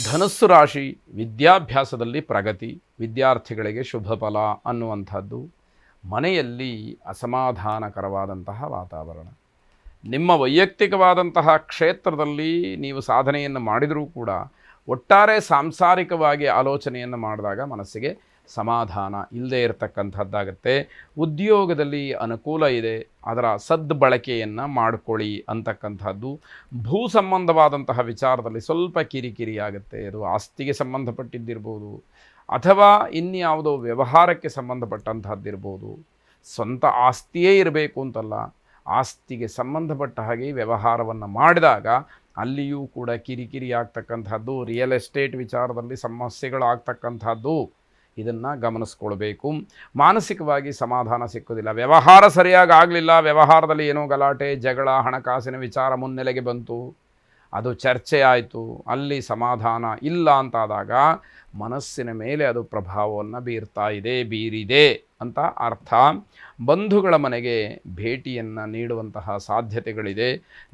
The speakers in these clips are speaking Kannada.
ಧನುಸ್ಸು ರಾಶಿ ವಿದ್ಯಾಭ್ಯಾಸದಲ್ಲಿ ಪ್ರಗತಿ, ವಿದ್ಯಾರ್ಥಿಗಳಿಗೆ ಶುಭ ಫಲ ಅನ್ನುವಂಥದ್ದು. ಮನೆಯಲ್ಲಿ ಅಸಮಾಧಾನಕರವಾದಂತಹ ವಾತಾವರಣ. ನಿಮ್ಮ ವೈಯಕ್ತಿಕವಾದಂತಹ ಕ್ಷೇತ್ರದಲ್ಲಿ ನೀವು ಸಾಧನೆಯನ್ನು ಮಾಡಿದರೂ ಕೂಡ ಒಟ್ಟಾರೆ ಸಾಂಸಾರಿಕವಾಗಿ ಆಲೋಚನೆಯನ್ನು ಮಾಡಿದಾಗ ಮನಸ್ಸಿಗೆ ಸಮಾಧಾನ ಇಲ್ಲದೆ ಇರತಕ್ಕಂಥದ್ದಾಗತ್ತೆ. ಉದ್ಯೋಗದಲ್ಲಿ ಅನುಕೂಲ ಇದೆ, ಅದರ ಸದ್ಬಳಕೆಯನ್ನು ಮಾಡಿಕೊಳ್ಳಿ ಅಂತಕ್ಕಂಥದ್ದು. ಭೂ ಸಂಬಂಧವಾದಂತಹ ವಿಚಾರದಲ್ಲಿ ಸ್ವಲ್ಪ ಕಿರಿಕಿರಿ ಆಗುತ್ತೆ. ಅದು ಆಸ್ತಿಗೆ ಸಂಬಂಧಪಟ್ಟಿದ್ದಿರ್ಬೋದು ಅಥವಾ ಇನ್ಯಾವುದೋ ವ್ಯವಹಾರಕ್ಕೆ ಸಂಬಂಧಪಟ್ಟಂತಹದ್ದಿರ್ಬೋದು. ಸ್ವಂತ ಆಸ್ತಿಯೇ ಇರಬೇಕು ಅಂತಲ್ಲ, ಆಸ್ತಿಗೆ ಸಂಬಂಧಪಟ್ಟ ಹಾಗೆ ವ್ಯವಹಾರವನ್ನು ಮಾಡಿದಾಗ ಅಲ್ಲಿಯೂ ಕೂಡ ಕಿರಿಕಿರಿ ಆಗ್ತಕ್ಕಂಥದ್ದು, ರಿಯಲ್ ಎಸ್ಟೇಟ್ ವಿಚಾರದಲ್ಲಿ ಸಮಸ್ಯೆಗಳಾಗ್ತಕ್ಕಂಥದ್ದು. ಇದನ್ನು ಗಮನಿಸ್ಕೊಳ್ಬೇಕು. ಮಾನಸಿಕವಾಗಿ ಸಮಾಧಾನ ಸಿಕ್ಕೋದಿಲ್ಲ. ವ್ಯವಹಾರ ಸರಿಯಾಗಿ ಆಗಲಿಲ್ಲ, ವ್ಯವಹಾರದಲ್ಲಿ ಏನೋ ಗಲಾಟೆ ಜಗಳ ಹಣಕಾಸಿನ ವಿಚಾರ ಮುನ್ನೆಲೆಗೆ ಬಂತು, ಅದು ಚರ್ಚೆ ಆಯಿತು, ಅಲ್ಲಿ ಸಮಾಧಾನ ಇಲ್ಲ ಅಂತಾದಾಗ ಮನಸ್ಸಿನ ಮೇಲೆ ಅದು ಪ್ರಭಾವವನ್ನು ಬೀರಿದೆ ಅಂತ ಅರ್ಥ. ಬಂಧುಗಳ ಮನೆಗೆ ಭೇಟಿಯನ್ನು ನೀಡುವಂತಹ ಸಾಧ್ಯತೆಗಳಿದೆ.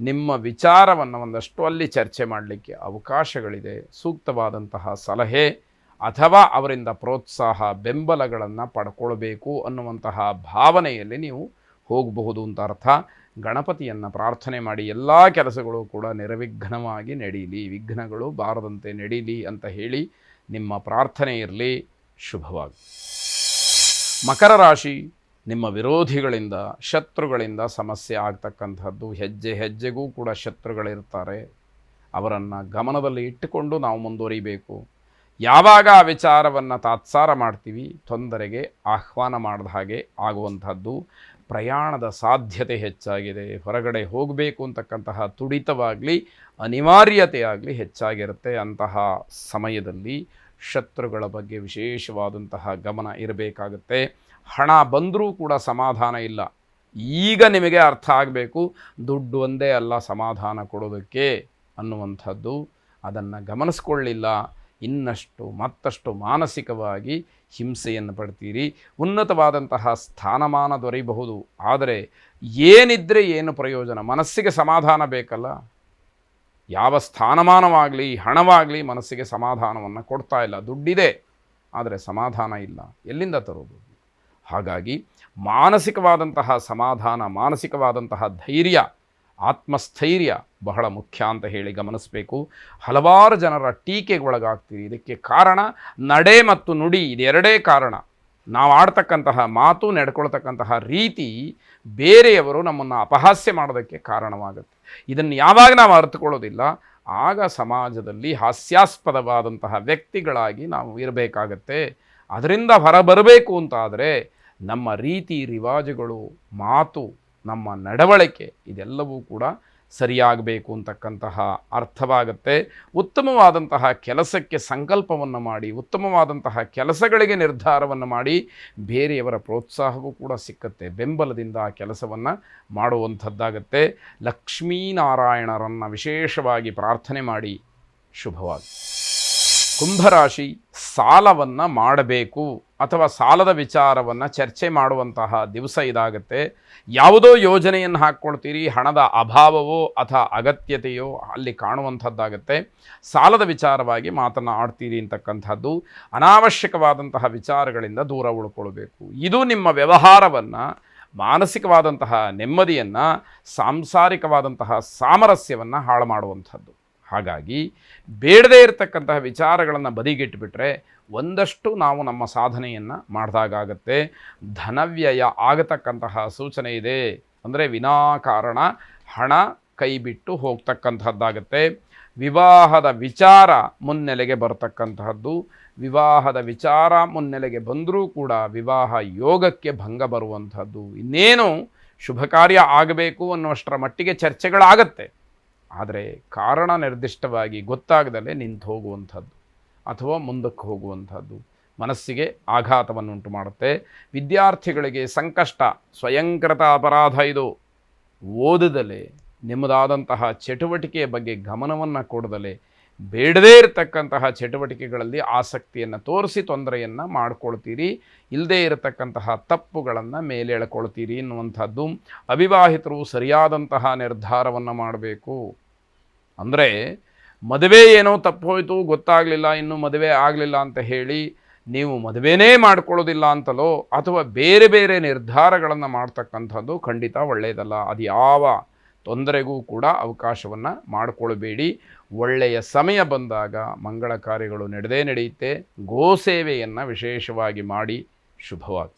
ನಿಮ್ಮ ವಿಚಾರವನ್ನು ಒಂದಷ್ಟು ಅಲ್ಲಿ ಚರ್ಚೆ ಮಾಡಲಿಕ್ಕೆ ಅವಕಾಶಗಳಿದೆ. ಸೂಕ್ತವಾದಂತಹ ಸಲಹೆ ಅಥವಾ ಅವರಿಂದ ಪ್ರೋತ್ಸಾಹ ಬೆಂಬಲಗಳನ್ನು ಪಡ್ಕೊಳ್ಬೇಕು ಅನ್ನುವಂತಹ ಭಾವನೆಯಲ್ಲಿ ನೀವು ಹೋಗಬಹುದು ಅಂತ ಅರ್ಥ. ಗಣಪತಿಯನ್ನು ಪ್ರಾರ್ಥನೆ ಮಾಡಿ ಎಲ್ಲ ಕೆಲಸಗಳು ಕೂಡ ನಿರ್ವಿಘ್ನವಾಗಿ ನಡೀಲಿ, ವಿಘ್ನಗಳು ಬಾರದಂತೆ ನಡೀಲಿ ಅಂತ ಹೇಳಿ ನಿಮ್ಮ ಪ್ರಾರ್ಥನೆ ಇರಲಿ. ಶುಭವಾಗಿ. ಮಕರ ರಾಶಿ, ನಿಮ್ಮ ವಿರೋಧಿಗಳಿಂದ ಶತ್ರುಗಳಿಂದ ಸಮಸ್ಯೆ ಆಗ್ತಕ್ಕಂಥದ್ದು. ಹೆಜ್ಜೆ ಹೆಜ್ಜೆಗೂ ಕೂಡ ಶತ್ರುಗಳಿರ್ತಾರೆ. ಅವರನ್ನು ಗಮನದಲ್ಲಿ ಇಟ್ಟುಕೊಂಡು ನಾವು ಮುಂದುವರಿಬೇಕು. ಯಾವಾಗ ಆ ವಿಚಾರವನ್ನು ತಾತ್ಸಾರ ಮಾಡ್ತೀವಿ, ತೊಂದರೆಗೆ ಆಹ್ವಾನ ಮಾಡಿದ ಹಾಗೆ ಆಗುವಂಥದ್ದು. ಪ್ರಯಾಣದ ಸಾಧ್ಯತೆ ಹೆಚ್ಚಾಗಿದೆ. ಹೊರಗಡೆ ಹೋಗಬೇಕು ಅಂತಕ್ಕಂತಹ ತುಡಿತವಾಗಲಿ ಅನಿವಾರ್ಯತೆ ಆಗಲಿ ಹೆಚ್ಚಾಗಿರುತ್ತೆ. ಅಂತಹ ಸಮಯದಲ್ಲಿ ಶತ್ರುಗಳ ಬಗ್ಗೆ ವಿಶೇಷವಾದಂತಹ ಗಮನ ಇರಬೇಕಾಗುತ್ತೆ. ಹಣ ಬಂದರೂ ಕೂಡ ಸಮಾಧಾನ ಇಲ್ಲ. ಈಗ ನಿಮಗೆ ಅರ್ಥ ಆಗಬೇಕು, ದುಡ್ಡು ಒಂದೇ ಅಲ್ಲ ಸಮಾಧಾನ ಕೊಡೋದಕ್ಕೆ ಅನ್ನುವಂಥದ್ದು. ಅದನ್ನು ಗಮನಿಸ್ಕೊಳ್ಳಿಲ್ಲ, ಇನ್ನಷ್ಟು ಮತ್ತಷ್ಟು ಮಾನಸಿಕವಾಗಿ ಹಿಂಸೆಯನ್ನು ಪಡ್ತೀರಿ. ಉನ್ನತವಾದಂತಹ ಸ್ಥಾನಮಾನ ದೊರೆಯಬಹುದು, ಆದರೆ ಏನಿದ್ರೆ ಏನು ಪ್ರಯೋಜನ? ಮನಸ್ಸಿಗೆ ಸಮಾಧಾನ ಬೇಕಲ್ಲ. ಯಾವ ಸ್ಥಾನಮಾನವಾಗಲಿ ಹಣವಾಗಲಿ ಮನಸ್ಸಿಗೆ ಸಮಾಧಾನವನ್ನು ಕೊಡ್ತಾ ಇಲ್ಲ. ದುಡ್ಡಿದೆ ಆದರೆ ಸಮಾಧಾನ ಇಲ್ಲ, ಎಲ್ಲಿಂದ ತರೋದು? ಹಾಗಾಗಿ ಮಾನಸಿಕವಾದಂತಹ ಸಮಾಧಾನ, ಮಾನಸಿಕವಾದಂತಹ ಧೈರ್ಯ, ಆತ್ಮಸ್ಥೈರ್ಯ ಬಹಳ ಮುಖ್ಯ ಅಂತ ಹೇಳಿ ಗಮನಿಸಬೇಕು. ಹಲವಾರು ಜನರ ಟೀಕೆಗೊಳಗಾಗ್ತೀರಿ. ಇದಕ್ಕೆ ಕಾರಣ ನಡೆ ಮತ್ತು ನುಡಿ, ಇದೆರಡೇ ಕಾರಣ. ನಾವು ಆಡ್ತಕ್ಕಂತಹ ಮಾತು, ನಡ್ಕೊಳ್ತಕ್ಕಂತಹ ರೀತಿ ಬೇರೆಯವರು ನಮ್ಮನ್ನು ಅಪಹಾಸ್ಯ ಮಾಡೋದಕ್ಕೆ ಕಾರಣವಾಗುತ್ತೆ. ಇದನ್ನು ಯಾವಾಗ ನಾವು ಅರ್ಥಕೊಳ್ಳೋದಿಲ್ಲ, ಆಗ ಸಮಾಜದಲ್ಲಿ ಹಾಸ್ಯಾಸ್ಪದವಾದಂತಹ ವ್ಯಕ್ತಿಗಳಾಗಿ ನಾವು ಇರಬೇಕಾಗತ್ತೆ. ಅದರಿಂದ ಹೊರಬರಬೇಕು ಅಂತಾದರೆ ನಮ್ಮ ರೀತಿ ರಿವಾಜುಗಳು, ಮಾತು, ನಮ್ಮ ನಡವಳಿಕೆ ಇದೆಲ್ಲವೂ ಕೂಡ ಸರಿಯಾಗಬೇಕು ಅಂತಕ್ಕಂತಹ ಅರ್ಥವಾಗುತ್ತೆ. ಉತ್ತಮವಾದಂತಹ ಕೆಲಸಕ್ಕೆ ಸಂಕಲ್ಪವನ್ನು ಮಾಡಿ, ಉತ್ತಮವಾದಂತಹ ಕೆಲಸಗಳಿಗೆ ನಿರ್ಧಾರವನ್ನು ಮಾಡಿ, ಬೇರೆಯವರ ಪ್ರೋತ್ಸಾಹವೂ ಕೂಡ ಸಿಕ್ಕತ್ತೆ. ಬೆಂಬಲದಿಂದ ಆ ಕೆಲಸವನ್ನು ಮಾಡುವಂಥದ್ದಾಗತ್ತೆ. ಲಕ್ಷ್ಮೀನಾರಾಯಣರನ್ನು ವಿಶೇಷವಾಗಿ ಪ್ರಾರ್ಥನೆ ಮಾಡಿ. ಶುಭವಾಗಿ. ಕುಂಭರಾಶಿ, ಸಾಲವನ್ನು ಮಾಡಬೇಕು ಅಥವಾ ಸಾಲದ ವಿಚಾರವನ್ನು ಚರ್ಚೆ ಮಾಡುವಂತಹ ದಿವಸ ಇದಾಗುತ್ತೆ. ಯಾವುದೋ ಯೋಜನೆಯನ್ನು ಹಾಕ್ಕೊಳ್ತೀರಿ, ಹಣದ ಅಭಾವವೋ ಅಥವಾ ಅಗತ್ಯತೆಯೋ ಅಲ್ಲಿ ಕಾಣುವಂಥದ್ದಾಗತ್ತೆ. ಸಾಲದ ವಿಚಾರವಾಗಿ ಮಾತನಾಡ್ತೀರಿ ಅಂತಕ್ಕಂಥದ್ದು. ಅನಾವಶ್ಯಕವಾದಂತಹ ವಿಚಾರಗಳಿಂದ ದೂರ ಉಳ್ಕೊಳ್ಬೇಕು. ಇದು ನಿಮ್ಮ ವ್ಯವಹಾರವನ್ನು, ಮಾನಸಿಕವಾದಂತಹ ನೆಮ್ಮದಿಯನ್ನು, ಸಾಂಸಾರಿಕವಾದಂತಹ ಸಾಮರಸ್ಯವನ್ನು ಹಾಳು ಮಾಡುವಂಥದ್ದು. ಹಾಗಾಗಿ ಬೇಡದೇ ಇರತಕ್ಕಂತಹ ವಿಚಾರಗಳನ್ನು ಬದಿಗಿಟ್ಟುಬಿಟ್ರೆ ಒಂದಷ್ಟು ನಾವು ನಮ್ಮ ಸಾಧನೆಯನ್ನು ಮಾಡಿದಾಗತ್ತೆ. ಧನವ್ಯಯ ಆಗತಕ್ಕಂತಹ ಸೂಚನೆ ಇದೆ. ಅಂದರೆ ವಿನಾಕಾರಣ ಹಣ ಕೈ ಬಿಟ್ಟು ಹೋಗ್ತಕ್ಕಂಥದ್ದಾಗತ್ತೆ. ವಿವಾಹದ ವಿಚಾರ ಮುನ್ನೆಲೆಗೆ ಬರತಕ್ಕಂತಹದ್ದು. ವಿವಾಹದ ವಿಚಾರ ಮುನ್ನೆಲೆಗೆ ಬಂದರೂ ಕೂಡ ವಿವಾಹ ಯೋಗಕ್ಕೆ ಭಂಗ ಬರುವಂಥದ್ದು. ಇನ್ನೇನು ಶುಭ ಕಾರ್ಯ ಆಗಬೇಕು ಅನ್ನುವಷ್ಟರ ಮಟ್ಟಿಗೆ ಚರ್ಚೆಗಳಾಗತ್ತೆ. ಆದರೆ ಕಾರಣ ನಿರ್ದಿಷ್ಟವಾಗಿ ಗೊತ್ತಾಗದಲ್ಲೇ ನಿಂತು ಹೋಗುವಂಥದ್ದು ಅಥವಾ ಮುಂದಕ್ಕೆ ಹೋಗುವಂಥದ್ದು ಮನಸ್ಸಿಗೆ ಆಘಾತವನ್ನುಂಟು ಮಾಡುತ್ತೆ. ವಿದ್ಯಾರ್ಥಿಗಳಿಗೆ ಸಂಕಷ್ಟ, ಸ್ವಯಂಕೃತ ಅಪರಾಧ ಇದು. ಓದದಲೇ, ನಿಮ್ಮದಾದಂತಹ ಚಟುವಟಿಕೆಯ ಬಗ್ಗೆ ಗಮನವನ್ನು ಕೊಡದಲೇ, ಬೇಡದೇ ಇರತಕ್ಕಂತಹ ಚಟುವಟಿಕೆಗಳಲ್ಲಿ ಆಸಕ್ತಿಯನ್ನು ತೋರಿಸಿ ತೊಂದರೆಯನ್ನು ಮಾಡಿಕೊಳ್ತೀರಿ. ಇಲ್ಲದೇ ಇರತಕ್ಕಂತಹ ತಪ್ಪುಗಳನ್ನು ಮೇಲೆ ಎಳ್ಕೊಳ್ತೀರಿ ಎನ್ನುವಂಥದ್ದು. ಅವಿವಾಹಿತರು ಸರಿಯಾದಂತಹ ನಿರ್ಧಾರವನ್ನು ಮಾಡಬೇಕು. ಅಂದರೆ ಮದುವೆ ಏನೋ ತಪ್ಪು ಹೋಯಿತು ಗೊತ್ತಾಗಲಿಲ್ಲ, ಇನ್ನೂ ಮದುವೆ ಆಗಲಿಲ್ಲ ಅಂತ ಹೇಳಿ ನೀವು ಮದುವೆನೇ ಮಾಡ್ಕೊಳ್ಳೋದಿಲ್ಲ ಅಂತಲೋ ಅಥವಾ ಬೇರೆ ಬೇರೆ ನಿರ್ಧಾರಗಳನ್ನು ಮಾಡ್ತಕ್ಕಂಥದ್ದು ಖಂಡಿತ ಒಳ್ಳೆಯದಲ್ಲ. ಅದು ಯಾವ ತೊಂದರೆಗೂ ಕೂಡ ಅವಕಾಶವನ್ನು ಮಾಡಿಕೊಳ್ಬೇಡಿ. ಒಳ್ಳೆಯ ಸಮಯ ಬಂದಾಗ ಮಂಗಳ ಕಾರ್ಯಗಳು ನಡೆಯುತ್ತೆ. ಗೋಸೇವೆಯನ್ನು ವಿಶೇಷವಾಗಿ ಮಾಡಿ. ಶುಭವಾಗಿ.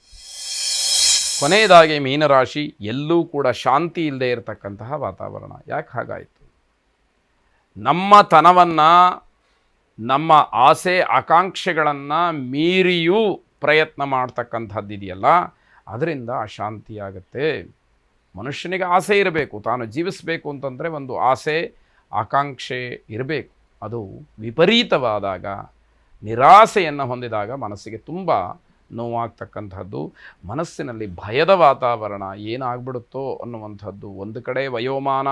ಕೊನೆಯದಾಗಿ ಮೀನರಾಶಿ, ಎಲ್ಲೂ ಕೂಡ ಶಾಂತಿ ಇಲ್ಲದೆ ಇರತಕ್ಕಂತಹ ವಾತಾವರಣ. ಯಾಕೆ ಹಾಗಾಯಿತು? ನಮ್ಮ ತನವನ್ನು, ನಮ್ಮ ಆಸೆ ಆಕಾಂಕ್ಷೆಗಳನ್ನು ಮೀರಿಯೂ ಪ್ರಯತ್ನ ಮಾಡ್ತಕ್ಕಂಥದ್ದಿದೆಯಲ್ಲ, ಅದರಿಂದ ಅಶಾಂತಿಯಾಗತ್ತೆ. ಮನುಷ್ಯನಿಗೆ ಆಸೆ ಇರಬೇಕು, ತಾನು ಜೀವಿಸಬೇಕು ಅಂತಂದರೆ ಒಂದು ಆಸೆ ಆಕಾಂಕ್ಷೆ ಇರಬೇಕು. ಅದು ವಿಪರೀತವಾದಾಗ, ನಿರಾಸೆಯನ್ನು ಹೊಂದಿದಾಗ ಮನಸ್ಸಿಗೆ ತುಂಬ ನೋವಾಗ್ತಕ್ಕಂಥದ್ದು. ಮನಸ್ಸಿನಲ್ಲಿ ಭಯದ ವಾತಾವರಣ, ಏನಾಗ್ಬಿಡುತ್ತೋ ಅನ್ನುವಂಥದ್ದು. ಒಂದು ಕಡೆ ವಯೋಮಾನ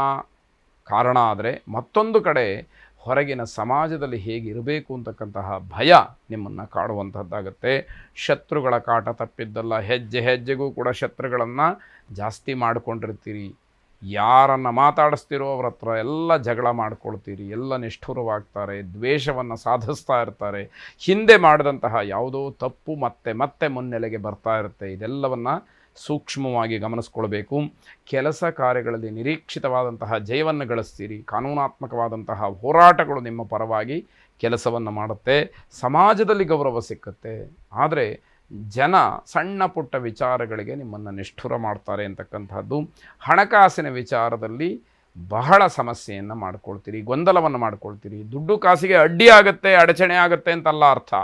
ಕಾರಣ ಆದರೆ, ಮತ್ತೊಂದು ಕಡೆ ಹೊರಗಿನ ಸಮಾಜದಲ್ಲಿ ಹೇಗಿರಬೇಕು ಅಂತಕ್ಕಂತಹ ಭಯ ನಿಮ್ಮನ್ನು ಕಾಡುವಂಥದ್ದಾಗತ್ತೆ. ಶತ್ರುಗಳ ಕಾಟ ತಪ್ಪಿದ್ದಲ್ಲ. ಹೆಜ್ಜೆ ಹೆಜ್ಜೆಗೂ ಕೂಡ ಶತ್ರುಗಳನ್ನು ಜಾಸ್ತಿ ಮಾಡಿಕೊಂಡಿರ್ತೀರಿ. ಯಾರನ್ನು ಮಾತಾಡಿಸ್ತಿರೋ ಅವ್ರ ಹತ್ರ ಎಲ್ಲ ಜಗಳ ಮಾಡ್ಕೊಳ್ತೀರಿ, ಎಲ್ಲ ನಿಷ್ಠುರವಾಗ್ತಾರೆ, ದ್ವೇಷವನ್ನು ಸಾಧಿಸ್ತಾ ಇರ್ತಾರೆ. ಹಿಂದೆ ಮಾಡಿದಂತಹ ಯಾವುದೋ ತಪ್ಪು ಮತ್ತೆ ಮತ್ತೆ ಮುನ್ನೆಲೆಗೆ ಬರ್ತಾ ಇರುತ್ತೆ. ಇದೆಲ್ಲವನ್ನು ಸೂಕ್ಷ್ಮವಾಗಿ ಗಮನಿಸ್ಕೊಳ್ಬೇಕು. ಕೆಲಸ ಕಾರ್ಯಗಳಲ್ಲಿ ನಿರೀಕ್ಷಿತವಾದಂತಹ ಜಯವನ್ನು ಗಳಿಸ್ತೀರಿ. ಕಾನೂನಾತ್ಮಕವಾದಂತಹ ಹೋರಾಟಗಳು ನಿಮ್ಮ ಪರವಾಗಿ ಕೆಲಸವನ್ನು ಮಾಡುತ್ತೆ. ಸಮಾಜದಲ್ಲಿ ಗೌರವ ಸಿಕ್ಕತ್ತೆ. ಆದರೆ ಜನ ಸಣ್ಣ ಪುಟ್ಟ ವಿಚಾರಗಳಿಗೆ ನಿಮ್ಮನ್ನು ನಿಷ್ಠುರ ಮಾಡ್ತಾರೆ ಅಂತಕ್ಕಂಥದ್ದು. ಹಣಕಾಸಿನ ವಿಚಾರದಲ್ಲಿ ಬಹಳ ಸಮಸ್ಯೆಯನ್ನು ಮಾಡ್ಕೊಳ್ತೀರಿ, ಗೊಂದಲವನ್ನು ಮಾಡ್ಕೊಳ್ತೀರಿ. ದುಡ್ಡು ಕಾಸಿಗೆ ಅಡ್ಡಿ ಆಗುತ್ತೆ, ಅಡಚಣೆ ಆಗುತ್ತೆ ಅಂತಲ್ಲ ಅರ್ಥ.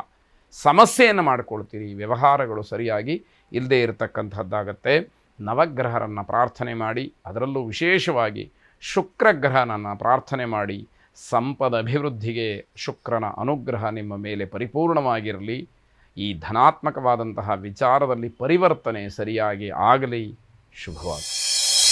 ಸಮಸ್ಯೆಯನ್ನು ಮಾಡ್ಕೊಳ್ತೀರಿ. ವ್ಯವಹಾರಗಳು ಸರಿಯಾಗಿ ಇಲ್ಲದೆ ಇರತಕ್ಕಂಥದ್ದಾಗತ್ತೆ. ನವಗ್ರಹರನ್ನು ಪ್ರಾರ್ಥನೆ ಮಾಡಿ, ಅದರಲ್ಲೂ ವಿಶೇಷವಾಗಿ ಶುಕ್ರಗ್ರಹನನ್ನು ಪ್ರಾರ್ಥನೆ ಮಾಡಿ. ಸಂಪದ ಅಭಿವೃದ್ಧಿಗೆ ಶುಕ್ರನ ಅನುಗ್ರಹ ನಿಮ್ಮ ಮೇಲೆ ಪರಿಪೂರ್ಣವಾಗಿರಲಿ. ಈ ಧನಾತ್ಮಕವಾದಂತಹ ವಿಚಾರದಲ್ಲಿ ಪರಿವರ್ತನೆ ಸರಿಯಾಗಿ ಆಗಲಿ. ಶುಭವಾಗಿ.